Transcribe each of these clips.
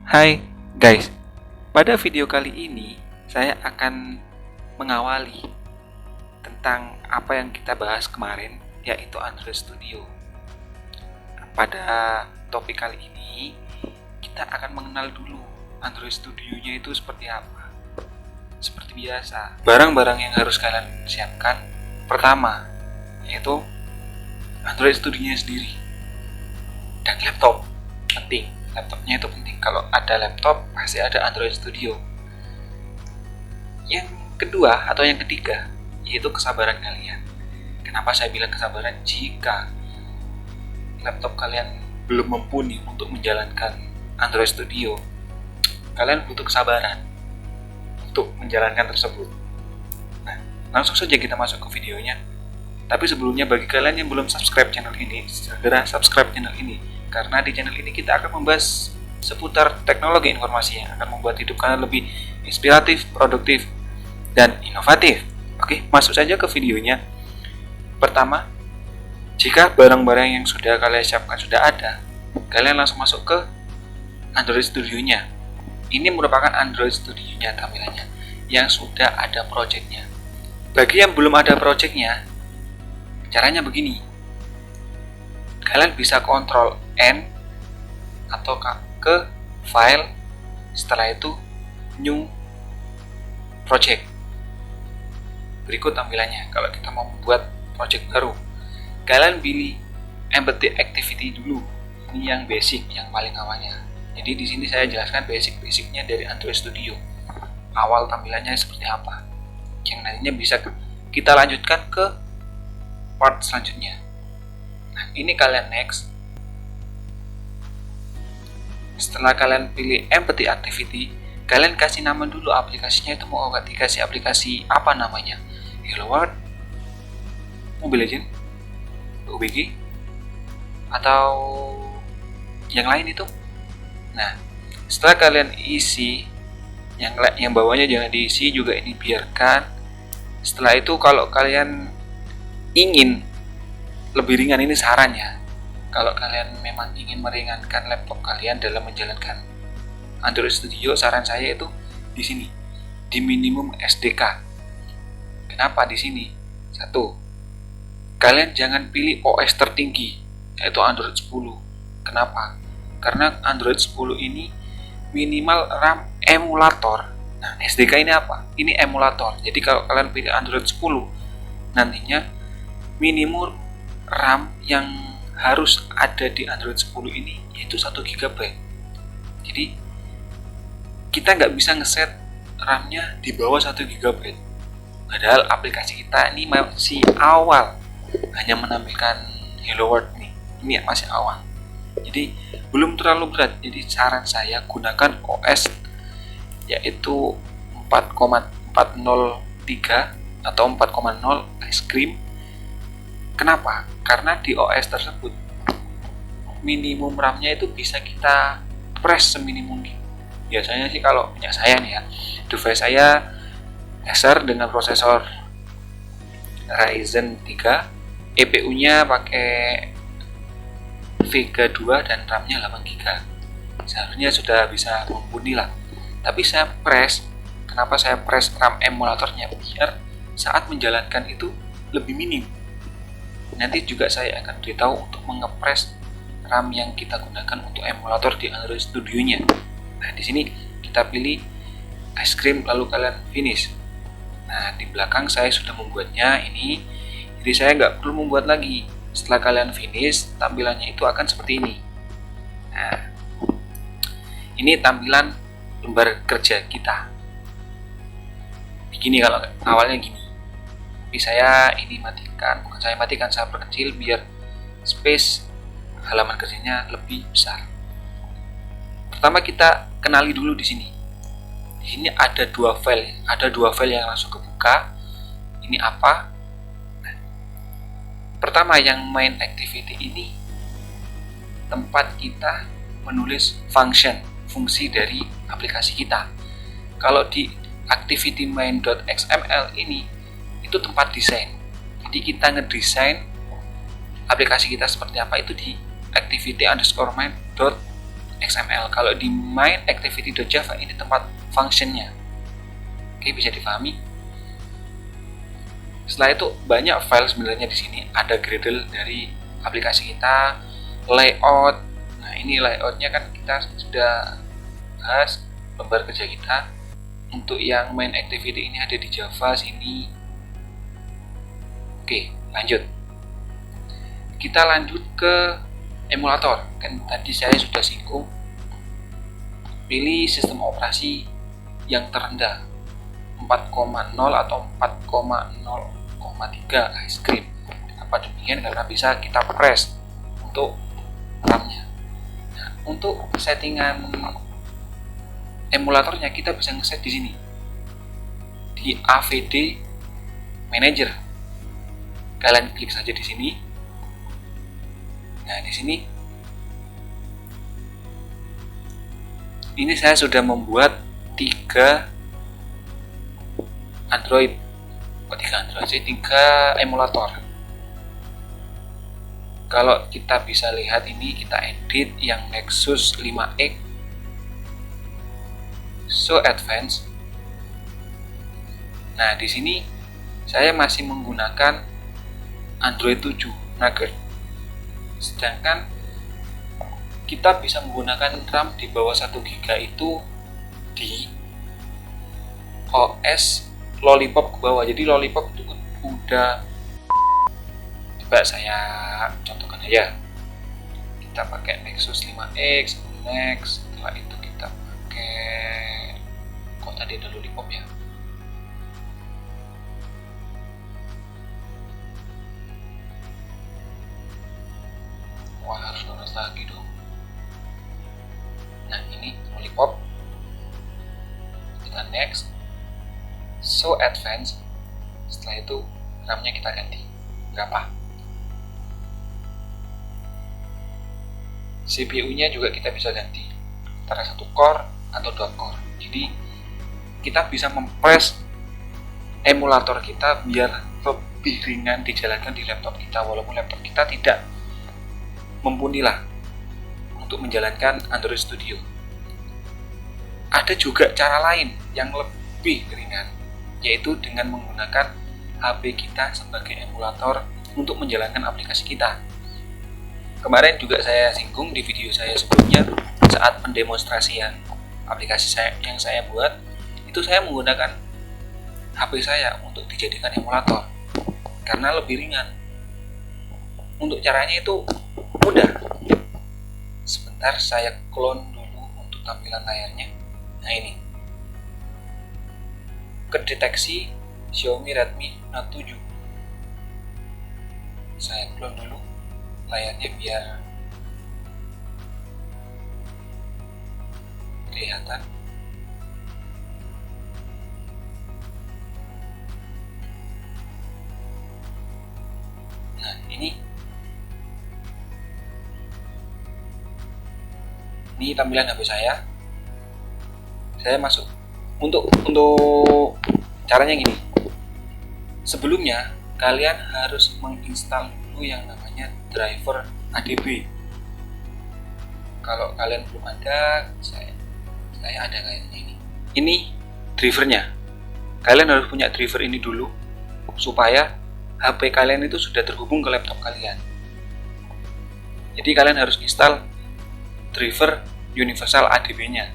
Hai guys, pada video kali ini saya akan mengawali tentang apa yang kita bahas kemarin, yaitu Android Studio. Pada topik kali ini kita akan mengenal dulu Android Studio-nya itu seperti apa. Seperti biasa, barang-barang yang harus kalian siapkan pertama yaitu Android Studio-nya sendiri dan laptop. Penting, laptopnya itu penting. Kalau ada laptop pasti ada Android Studio. Yang kedua atau yang ketiga yaitu kesabaran kalian. Kenapa saya bilang kesabaran? Jika laptop kalian belum mumpuni untuk menjalankan Android Studio, kalian butuh kesabaran untuk menjalankan tersebut. Nah, langsung saja kita masuk ke videonya. Tapi sebelumnya, bagi kalian yang belum subscribe channel ini, segera subscribe channel ini, karena di channel ini kita akan membahas seputar teknologi informasi yang akan membuat hidup kalian lebih inspiratif, produktif, dan inovatif. Oke, masuk saja ke videonya. Pertama, jika barang-barang yang sudah kalian siapkan sudah ada, kalian langsung masuk ke Android Studio-nya. Ini merupakan Android Studio-nya tampilannya yang sudah ada project-nya. Bagi yang belum ada project-nya, caranya begini. Kalian bisa Ctrl N atau ke file, setelah itu new project. Berikut tampilannya kalau kita mau membuat project baru. Kalian pilih Empathy Activity dulu. Ini yang basic, yang paling awalnya. Jadi di sini saya jelaskan basic-basicnya dari Android Studio. Awal tampilannya seperti apa. Yang nantinya bisa kita lanjutkan ke part selanjutnya. Nah, ini kalian next. Setelah kalian pilih Empathy Activity, kalian kasih nama dulu aplikasinya. Itu mau dikasih aplikasi apa namanya? Hello World, Mobile Legends, UBG, atau yang lain itu. Nah, setelah kalian isi, yang bawahnya jangan diisi juga, ini biarkan. Setelah itu kalau kalian ingin lebih ringan, ini sarannya, kalau kalian memang ingin meringankan laptop kalian dalam menjalankan Android Studio, saran saya itu di sini, di minimum SDK. Kenapa di sini? Satu, kalian jangan pilih OS tertinggi, yaitu Android 10. Kenapa? Karena Android 10 ini minimal RAM emulator. Nah, SDK ini apa? Ini emulator. Jadi kalau kalian pilih Android 10, nantinya minimum RAM yang harus ada di Android 10 ini yaitu 1 GB. Jadi kita nggak bisa ngeset RAM-nya di bawah 1 GB. Padahal aplikasi kita ini masih awal, hanya menampilkan Hello World nih. Ini masih awal. Jadi belum terlalu berat. Jadi saran saya gunakan OS yaitu 4.403 atau 4.0 Ice Cream. Kenapa? Karena di OS tersebut minimum RAM-nya itu bisa kita press seminimum mungkin. Biasanya sih kalau punya saya nih ya, device saya Acer dengan prosesor Ryzen 3, EPU-nya pakai Vega 2 dan RAM-nya 8 GB. Seharusnya sudah bisa mumpuni lah. Tapi saya press, kenapa saya press RAM emulatornya? Biar saat menjalankan itu lebih minim. Nanti juga saya akan beritahu untuk mengepres RAM yang kita gunakan untuk emulator di Android Studio-nya. Nah, di sini kita pilih Ice Cream lalu kalian finish. Nah, di belakang saya sudah membuatnya ini. Jadi saya nggak perlu membuat lagi. Setelah kalian finish, tampilannya itu akan seperti ini. Nah, ini tampilan lembar kerja kita. Begini kalau awalnya gini. Tapi saya ini matikan, bukan saya matikan, saya perkecil biar space halaman kerjanya lebih besar. Pertama kita kenali dulu di sini. Di sini ada dua file yang langsung kebuka. Ini apa? Nah, pertama yang main activity ini tempat kita menulis fungsi dari aplikasi kita. Kalau di activity main.xml ini itu tempat desain. Jadi kita ngedesain aplikasi kita seperti apa itu di activity_main.xml. XML. Kalau di main activity.java ini tempat functionnya. Oke, bisa dipahami. Setelah itu banyak file sebenarnya di sini. Ada Gradle dari aplikasi kita, layout. Nah, ini layoutnya kan kita sudah bahas lembar kerja kita. Untuk yang main activity ini ada di Java sini. Oke, lanjut. Kita lanjut ke emulator. Kan tadi saya sudah singgung. Pilih sistem operasi yang terendah 4,0 atau 4,0,3 ice cream. Kenapa demikian? Karena bisa kita press untuk RAM-nya. Nah, untuk settingan emulatornya kita bisa ngeset di sini di AVD Manager. Kalian klik saja di sini. Nah, di sini ini saya sudah membuat 3 Android, 3 emulator. Kalau kita bisa lihat ini, kita edit yang Nexus 5X So Advanced. Nah, di sini saya masih menggunakan Android 7 Nougat. Sedangkan kita bisa menggunakan RAM di bawah 1 GB itu di OS Lollipop ke bawah. Jadi Lollipop itu udah, coba saya contohkan aja. Kita pakai Nexus 5X, next. Setelah itu kita pakai, kok tadi ada Lollipop ya? Wah, harus download lagi dong. Nah, ini Lollipop. Kita next. So Advanced. Setelah itu RAM-nya kita ganti berapa. CPU-nya juga kita bisa ganti antara 1 core atau 2 core. Jadi kita bisa mempress emulator kita biar lebih ringan dijalankan di laptop kita, walaupun laptop kita tidak mumpuni lah untuk menjalankan Android Studio. Ada juga cara lain yang lebih ringan, yaitu dengan menggunakan HP kita sebagai emulator untuk menjalankan aplikasi kita. Kemarin juga saya singgung di video saya sebelumnya saat pendemonstrasian aplikasi yang saya buat, itu saya menggunakan HP saya untuk dijadikan emulator karena lebih ringan. Untuk caranya itu mudah. Sebentar saya clone dulu untuk tampilan layarnya. Nah, ini kedeteksi Xiaomi Redmi Note 7. Saya clone dulu layarnya biar kelihatan. Nah, ini tampilan HP saya. Saya masuk untuk caranya gini. Sebelumnya kalian harus menginstal dulu yang namanya driver ADB. Kalau kalian belum ada, saya ada kayaknya ini. Ini drivernya. Kalian harus punya driver ini dulu supaya HP kalian itu sudah terhubung ke laptop kalian. Jadi kalian harus install driver Universal ADB-nya.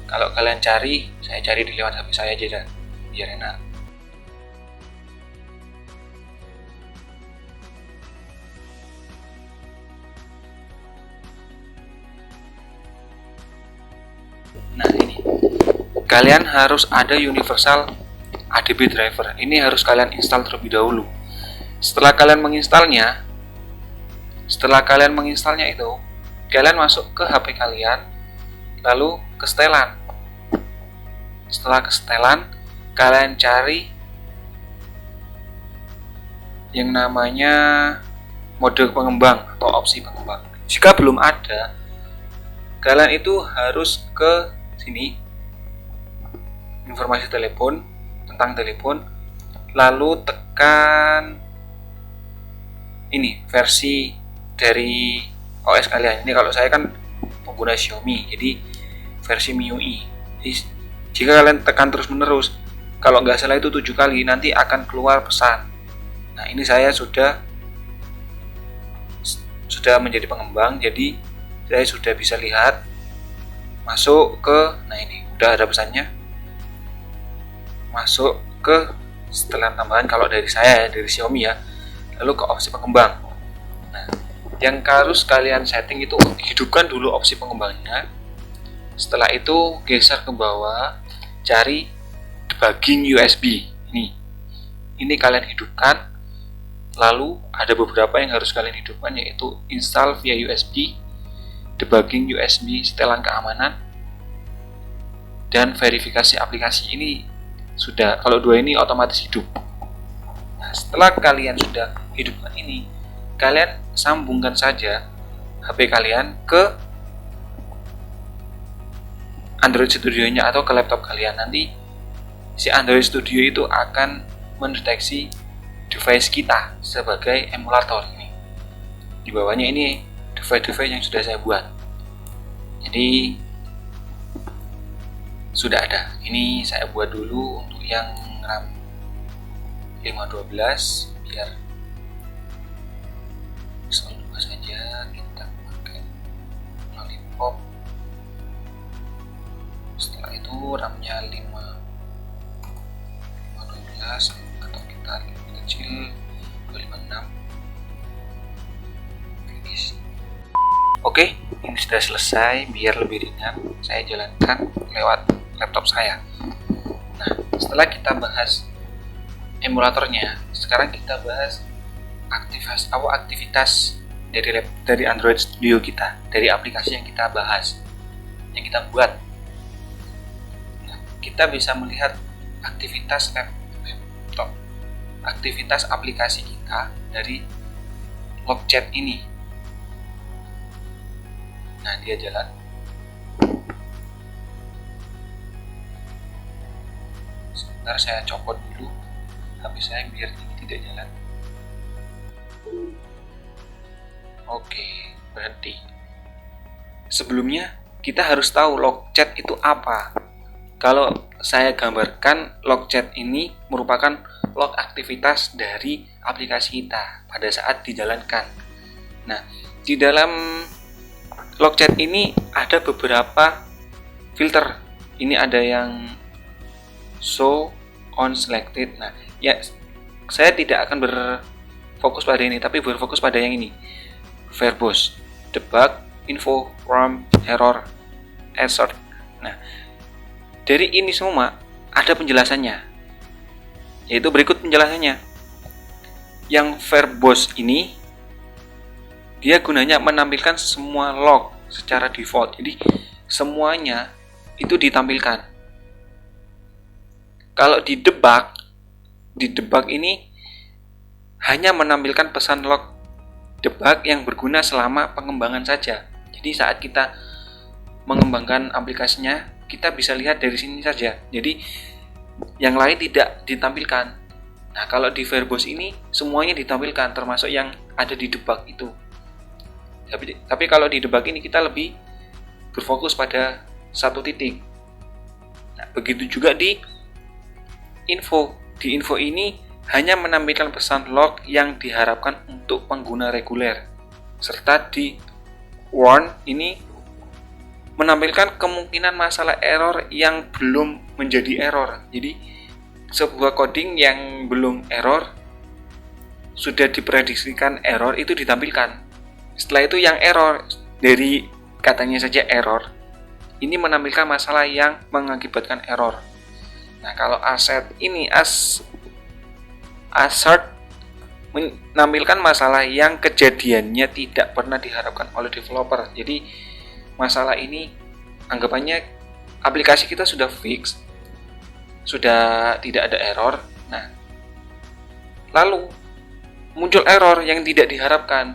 Kalau kalian cari, saya cari di lewat HP saya aja dah, biar enak. Nah, ini kalian harus ada Universal ADB driver. Ini harus kalian install terlebih dahulu. Setelah kalian menginstalnya itu, kalian masuk ke HP kalian, lalu ke setelan. Setelah ke setelan, kalian cari yang namanya mode pengembang atau opsi pengembang. Jika belum ada, kalian itu harus ke sini, informasi telepon, tentang telepon, lalu tekan ini versi dari OS kalian. Ini kalau saya kan pengguna Xiaomi, jadi versi MIUI. Jadi, jika kalian tekan terus menerus, kalau nggak salah itu 7 kali, nanti akan keluar pesan. Nah, ini saya sudah menjadi pengembang, jadi saya sudah bisa lihat masuk ke, nah ini udah ada pesannya, masuk ke setelan tambahan kalau dari saya, dari Xiaomi ya, lalu ke opsi pengembang. Nah, yang harus kalian setting itu hidupkan dulu opsi pengembangnya. Setelah itu geser ke bawah, cari debugging USB. Ini kalian hidupkan. Lalu ada beberapa yang harus kalian hidupkan, yaitu install via USB, debugging USB, setelan keamanan, dan verifikasi aplikasi. Ini sudah, kalau dua ini otomatis hidup. Nah, setelah kalian sudah hidupkan ini, kalian sambungkan saja HP kalian ke Android Studio-nya atau ke laptop kalian. Nanti si Android Studio itu akan mendeteksi device kita sebagai emulator. Ini di bawahnya ini device-device yang sudah saya buat, jadi sudah ada. Ini saya buat dulu untuk yang RAM 512 biar selalu saja kita pakai lollipop. Setelah itu RAM-nya 512 atau kita kecil 256. Finish. Oke, ini sudah selesai. Biar lebih ringan, saya jalankan lewat laptop saya. Nah, setelah kita bahas emulatornya, sekarang kita bahas aktivitas dari Android Studio kita, dari aplikasi yang kita bahas, yang kita buat. Nah, kita bisa melihat aktivitas laptop, aktivitas aplikasi kita dari log chat ini. Nah, dia jalan. Sebentar saya copot dulu HP saya biar ini tidak jalan. Oke, berhenti. Sebelumnya kita harus tahu log chat itu apa. Kalau saya gambarkan, log chat ini merupakan log aktivitas dari aplikasi kita pada saat dijalankan. Nah, di dalam log chat ini ada beberapa filter. Ini ada yang show on selected. Nah, ya saya tidak akan berfokus pada ini, tapi berfokus pada yang ini. Verbose, debug, info, RAM, error, assert. Nah, dari ini semua ada penjelasannya, yaitu berikut penjelasannya. Yang verbose ini dia gunanya menampilkan semua log secara default, jadi semuanya itu ditampilkan. Kalau di debug ini hanya menampilkan pesan log debug yang berguna selama pengembangan saja. Jadi saat kita mengembangkan aplikasinya, kita bisa lihat dari sini saja. Jadi yang lain tidak ditampilkan. Nah, kalau di verbose ini semuanya ditampilkan, termasuk yang ada di debug itu. Tapi kalau di debug ini kita lebih berfokus pada satu titik. Nah, begitu juga di info. Di info ini hanya menampilkan pesan log yang diharapkan untuk pengguna reguler. Serta di warn ini menampilkan kemungkinan masalah error yang belum menjadi error. Jadi sebuah coding yang belum error, sudah diprediksikan error, itu ditampilkan. Setelah itu yang error, dari katanya saja error, ini menampilkan masalah yang mengakibatkan error. Nah, kalau assert ini assert menampilkan masalah yang kejadiannya tidak pernah diharapkan oleh developer. Jadi masalah ini anggapannya aplikasi kita sudah fix, sudah tidak ada error. Nah, lalu muncul error yang tidak diharapkan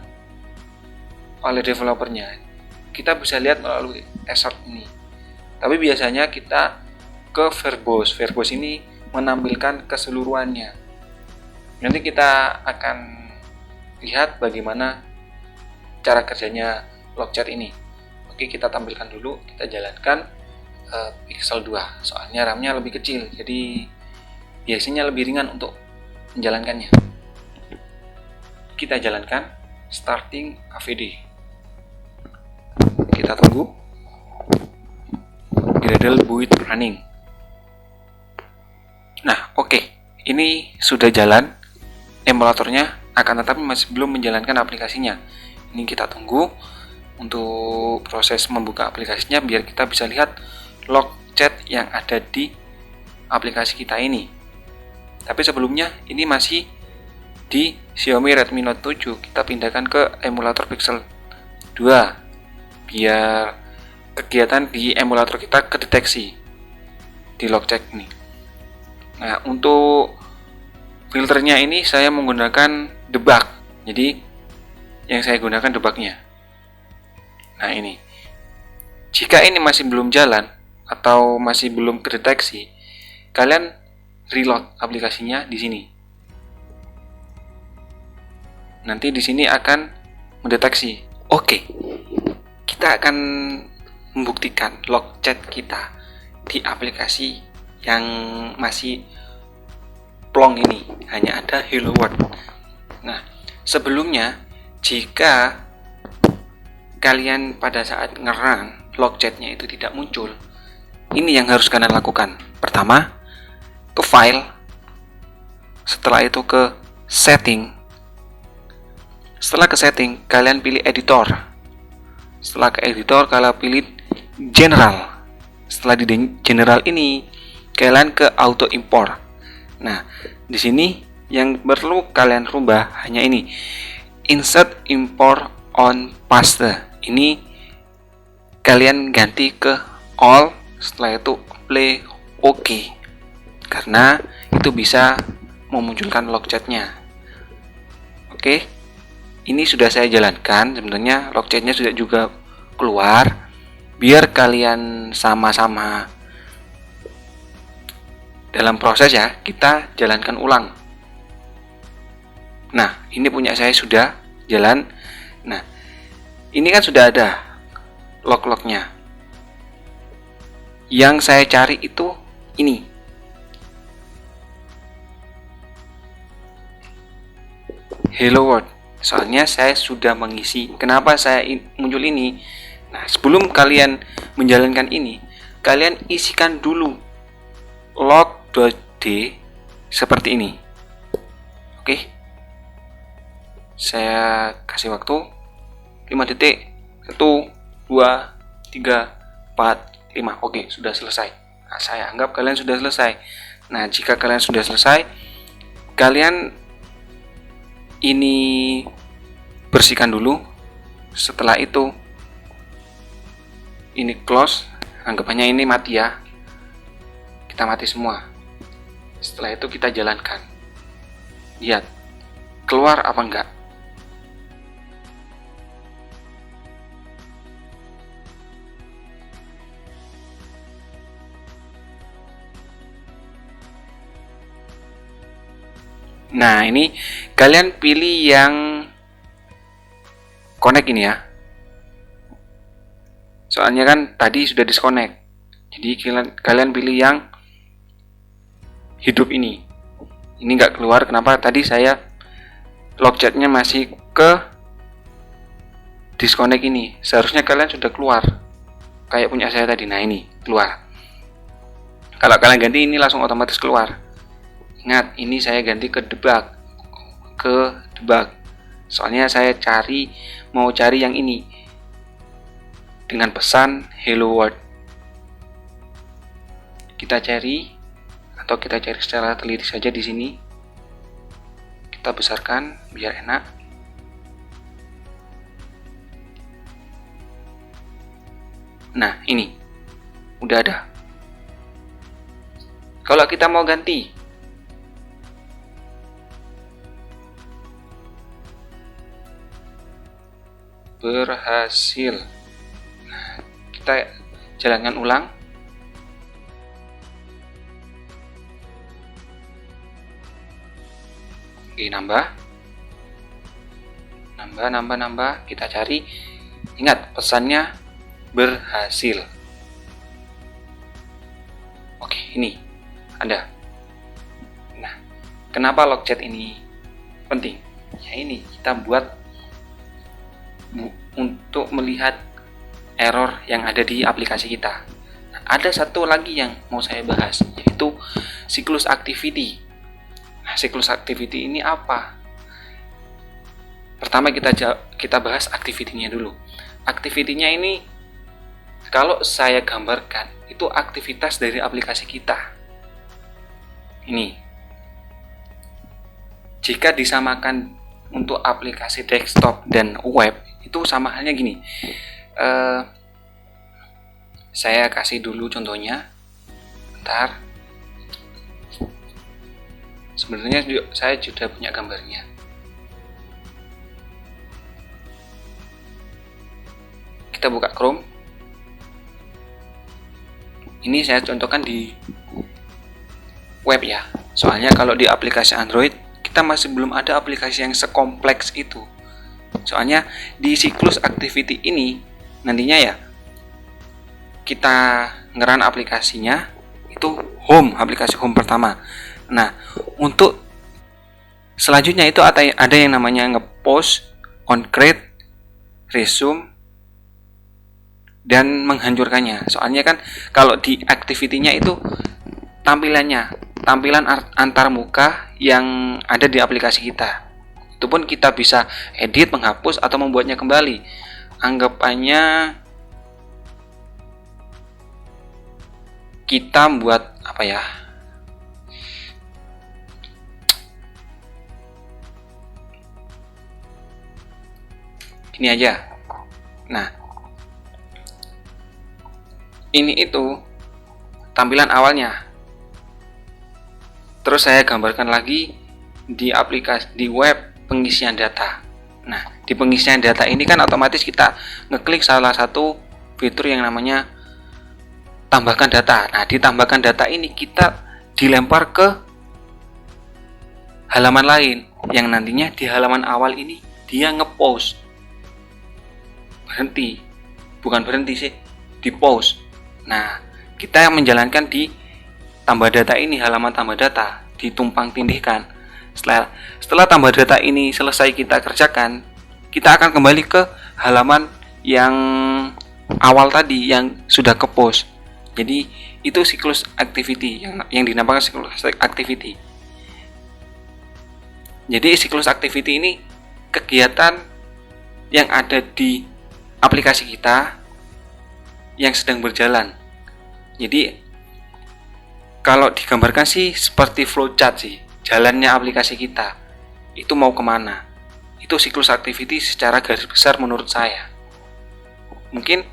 oleh developernya. Kita bisa lihat melalui assert ini. Tapi biasanya kita ke verbose. Verbose ini menampilkan keseluruhannya. Nanti kita akan lihat bagaimana cara kerjanya Logchat ini. Oke, kita tampilkan dulu, kita jalankan Pixel 2. Soalnya RAM-nya lebih kecil, jadi biasanya lebih ringan untuk menjalankannya. Kita jalankan starting AVD. Kita tunggu. Gradle build running. Nah, oke. Ini sudah jalan emulatornya, akan tetapi masih belum menjalankan aplikasinya. Ini kita tunggu untuk proses membuka aplikasinya biar kita bisa lihat log chat yang ada di aplikasi kita ini. Tapi sebelumnya ini masih di Xiaomi Redmi Note 7. Kita pindahkan ke emulator Pixel 2 biar kegiatan di emulator kita kedeteksi di log chat ini. Nah, untuk filternya ini saya menggunakan debug. Jadi yang saya gunakan debugnya. Nah, ini. Jika ini masih belum jalan atau masih belum kedeteksi, kalian reload aplikasinya di sini. Nanti di sini akan mendeteksi. Oke. Kita akan membuktikan log chat kita di aplikasi yang masih plong ini, hanya ada Hello World. Nah, sebelumnya jika kalian pada saat ngerang log chatnya itu tidak muncul, ini yang harus kalian lakukan. Pertama, ke file, setelah itu ke setting. Setelah ke setting, kalian pilih editor. Setelah ke editor, kalian pilih general. Setelah di general ini, kalian ke auto import. Nah, di sini yang perlu kalian rubah hanya ini. Insert import on paste. Ini kalian ganti ke all, setelah itu play OK. Karena itu bisa memunculkan log chatnya. Oke. Ini sudah saya jalankan, sebenarnya log chatnya sudah juga keluar. Biar kalian sama-sama dalam proses ya, kita jalankan ulang. Nah, ini punya saya sudah jalan. Nah, ini kan sudah ada log-lognya. Yang saya cari itu ini. Hello World. Soalnya saya sudah mengisi. Kenapa saya muncul ini? Nah, sebelum kalian menjalankan ini, kalian isikan dulu log.d seperti ini. Oke. Saya kasih waktu 5 detik. 1, 2, 3, 4, 5. Oke, sudah selesai. Nah, saya anggap kalian sudah selesai. Nah, jika kalian sudah selesai, kalian ini bersihkan dulu. Setelah itu ini close. Anggapannya ini mati ya. Kita mati semua. Setelah itu kita jalankan. Lihat keluar apa enggak. Nah, ini kalian pilih yang connect ini ya. Soalnya kan tadi sudah disconnect. Jadi kalian pilih yang hidup ini. Ini nggak keluar. Kenapa? Tadi saya log chatnya masih ke disconnect ini. Seharusnya kalian sudah keluar. Kayak punya saya tadi. Nah, ini keluar. Kalau kalian ganti ini langsung otomatis keluar. Ingat, ini saya ganti ke debug. Soalnya saya mau cari yang ini dengan pesan Hello World. Kita cari secara teliti saja di sini. Kita besarkan biar enak. Nah, ini udah ada. Kalau kita mau ganti, berhasil. Nah, kita jalankan ulang. Oke, nambah. Kita cari Ingat, pesannya berhasil. Oke, ini ada. Nah, kenapa log chat ini penting? Ya ini, kita buat untuk melihat error yang ada di aplikasi kita. Nah, ada satu lagi yang mau saya bahas, yaitu siklus activity. Nah, siklus activity ini apa? Pertama kita bahas activity-nya dulu. Activity-nya ini kalau saya gambarkan itu aktivitas dari aplikasi kita. Ini. Jika disamakan untuk aplikasi desktop dan web itu sama halnya gini. Saya kasih dulu contohnya. Bentar. Sebenarnya saya sudah punya gambarnya. Kita buka Chrome. Ini saya contohkan di web ya. Soalnya kalau di aplikasi Android kita masih belum ada aplikasi yang sekompleks itu. Soalnya di siklus activity ini nantinya ya kita ngeran aplikasinya itu home, aplikasi home pertama. Nah, untuk selanjutnya itu ada yang namanya ngepost, on-create, resume, dan menghancurkannya. Soalnya kan kalau di activity-nya itu tampilan antar muka yang ada di aplikasi kita. Itu pun kita bisa edit, menghapus, atau membuatnya kembali. Anggapannya kita buat apa ya? Gini aja. Nah, ini itu tampilan awalnya. Terus saya gambarkan lagi di aplikasi di web pengisian data. Nah, di pengisian data ini kan otomatis kita ngeklik salah satu fitur yang namanya tambahkan data. Nah, di tambahkan data ini kita dilempar ke halaman lain yang nantinya di halaman awal ini dia ngepost. Bukan berhenti sih, di pause. Nah, kita menjalankan di tambah data ini, halaman tambah data, ditumpang tindihkan. Setelah tambah data ini selesai kita kerjakan, kita akan kembali ke halaman yang awal tadi yang sudah ke post. Jadi itu siklus activity yang dinamakan siklus activity. Jadi siklus activity ini kegiatan yang ada di aplikasi kita yang sedang berjalan. Jadi kalau digambarkan sih seperti flowchart sih, jalannya aplikasi kita itu mau kemana. Itu siklus activity secara garis besar menurut saya. Mungkin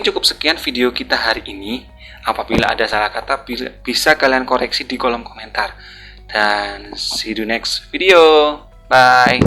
cukup sekian video kita hari ini. Apabila ada salah kata bisa kalian koreksi di kolom komentar. Dan see you next video. Bye.